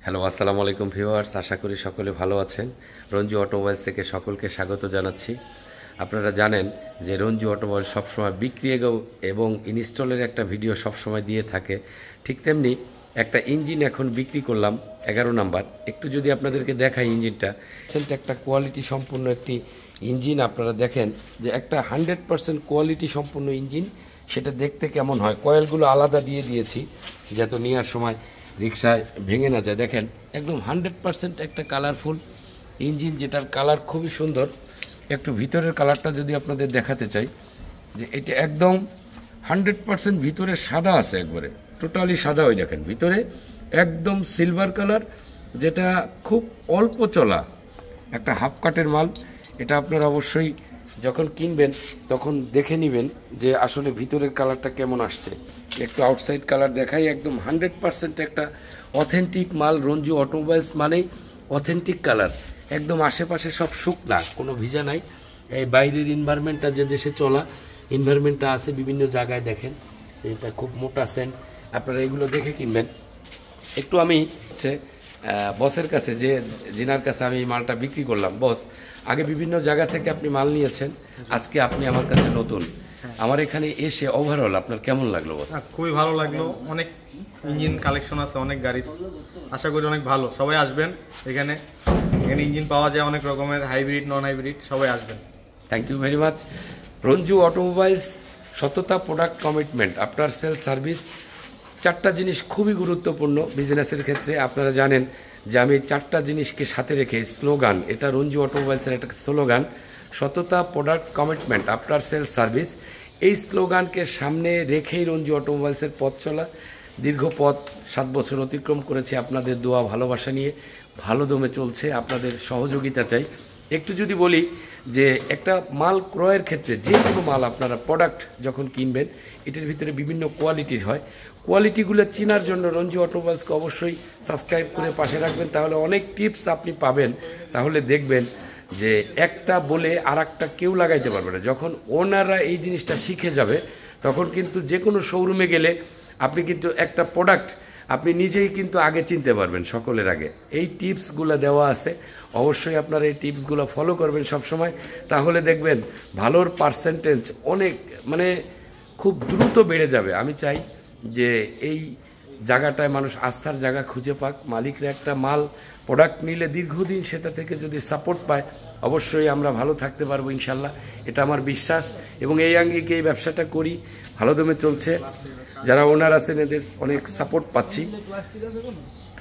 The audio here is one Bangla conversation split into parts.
হ্যালো, আসসালামু আলাইকুম ভিউয়ার্স। আশা করি সকলে ভালো আছেন। রঞ্জু অটোমোবাইলস থেকে সকলকে স্বাগত জানাচ্ছি। আপনারা জানেন যে রঞ্জু অটোমোবাইল সবসময় বিক্রি এবং ইনস্টলের একটা ভিডিও সবসময় দিয়ে থাকে। ঠিক তেমনি একটা ইঞ্জিন এখন বিক্রি করলাম 11 নাম্বার। একটু যদি আপনাদেরকে দেখাই ইঞ্জিনটা, একটা কোয়ালিটি সম্পূর্ণ একটি ইঞ্জিন। আপনারা দেখেন যে একটা 100% কোয়ালিটি সম্পূর্ণ ইঞ্জিন, সেটা দেখতে কেমন হয়। কয়েলগুলো আলাদা দিয়ে দিয়েছি যাতে নেওয়ার সময় রিক্সায় ভেঙে না যায়। দেখেন একদম 100% একটা কালারফুল ইঞ্জিন, যেটার কালার খুবই সুন্দর। একটু ভিতরের কালারটা যদি আপনাদের দেখাতে চাই, যে এটা একদম 100% ভিতরে সাদা আছে, একবারে টোটালি সাদা। ওই দেখেন ভিতরে একদম সিলভার কালার, যেটা খুব অল্প চলা একটা হাফ কাটের মাল। এটা আপনারা অবশ্যই যখন কিনবেন তখন দেখে নেবেন যে আসলে ভিতরের কালারটা কেমন আসছে। একটু আউটসাইড কালার দেখাই, একদম 100% একটা অথেন্টিক মাল। রঞ্জু অটোমোবাইলস মানেই অথেন্টিক কালার। একদম আশেপাশে সব শুকনা, কোনো ভিজা নাই। এই বাইরের এনভায়রনমেন্টটা যে দেশে চলা এনভায়রনমেন্টটা আছে বিভিন্ন জায়গায়, দেখেন এটা খুব মোটা সেন্ট। আপনারা এগুলো দেখে কিনবেন। একটু আমি হচ্ছে বসের কাছে, যিনার কাছে আমি এই মালটা বিক্রি করলাম, বস আগে বিভিন্ন জায়গা থেকে আপনি মাল নিয়েছেন, আজকে আপনি আমার কাছে নতুন। আমার এখানে এসে ওভারঅল আপনার কেমন লাগলো বস? খুবই ভালো লাগলো। অনেক ইঞ্জিন কালেকশন আছে, অনেক গাড়ির। আশা করি অনেক ভালো। সবাই আসবেন এখানে। এখানে ইঞ্জিন পাওয়া যায় অনেক রকমের, হাইব্রিড, নন হাইব্রিড। সবাই আসবেন। Thank you very much. Ranju automobiles, সততা, product commitment, after sale service, চারটা জিনিস খুবই গুরুত্বপূর্ণ বিজনেসের ক্ষেত্রে। আপনারা জানেন যে আমি চারটা জিনিসকে সাথে রেখে স্লোগান, এটা রঞ্জু অটোমোবাইলসের একটা স্লোগান, সততা, product commitment, after sale service. এই স্লোগানকে সামনে রেখেই রঞ্জু অটোমোবাইলসের পথ চলা। দীর্ঘ পথ 7 বছর অতিক্রম করেছে। আপনাদের দোয়া ভালোবাসা নিয়ে ভালো দমে চলছে, আপনাদের সহযোগিতা চাই। একটু যদি বলি যে একটা মাল ক্রয়ের ক্ষেত্রে, যে কোনো মাল আপনারা প্রোডাক্ট যখন কিনবেন, এটার ভিতরে বিভিন্ন কোয়ালিটির হয়। কোয়ালিটিগুলো চেনার জন্য রঞ্জু অটোমোবাইলসকে অবশ্যই সাবস্ক্রাইব করে পাশে রাখবেন, তাহলে অনেক টিপস আপনি পাবেন। তাহলে দেখবেন যে একটা বলে আর একটা কেউ লাগাইতে পারবে না। যখন ওনাররা এই জিনিসটা শিখে যাবে, তখন কিন্তু যে কোনো শোরুমে গেলে আপনি কিন্তু একটা প্রোডাক্ট আপনি নিজেই কিন্তু আগে চিনতে পারবেন সকলের আগে। এই টিপসগুলো দেওয়া আছে, অবশ্যই আপনারা এই টিপসগুলো ফলো করবেন সবসময়। তাহলে দেখবেন ভালোর পার্সেন্টেজ অনেক, মানে খুব দ্রুত বেড়ে যাবে। আমি চাই যে এই জায়গাটায় মানুষ আস্থার জায়গা খুঁজে পাক। মালিকরা একটা মাল প্রোডাক্ট নিলে দীর্ঘদিন সেটা থেকে যদি সাপোর্ট পায়, অবশ্যই আমরা ভালো থাকতে পারবো ইনশাল্লাহ। এটা আমার বিশ্বাস এবং এই আঙ্গিকে এই ব্যবসাটা করি, ভালো দমে চলছে। যারা ওনার আছেন এদের অনেক সাপোর্ট পাচ্ছি।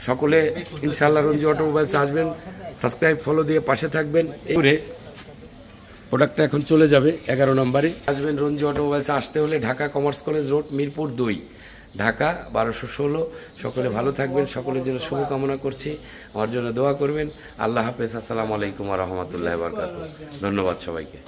সকলে ইনশাল্লাহ রঞ্জু অটোমোবাইলস আসবেন, সাবস্ক্রাইব ফলো দিয়ে পাশে থাকবেন। এবারে প্রোডাক্টটা এখন চলে যাবে 11 নম্বরে। আসবেন রঞ্জু অটোমোবাইলস। আসতে হলে Dhaka commerce college road, Mirpur 2, Dhaka 1216। সকলে ভালো থাকবেন, সকলের জন্য শুভকামনা করছি। আমার জন্য দোয়া করবেন। আল্লাহ হাফেজ। আসসালামু আলাইকুম ওয়া রাহমাতুল্লাহি ওয়া বারাকাতুহু। ধন্যবাদ সবাইকে।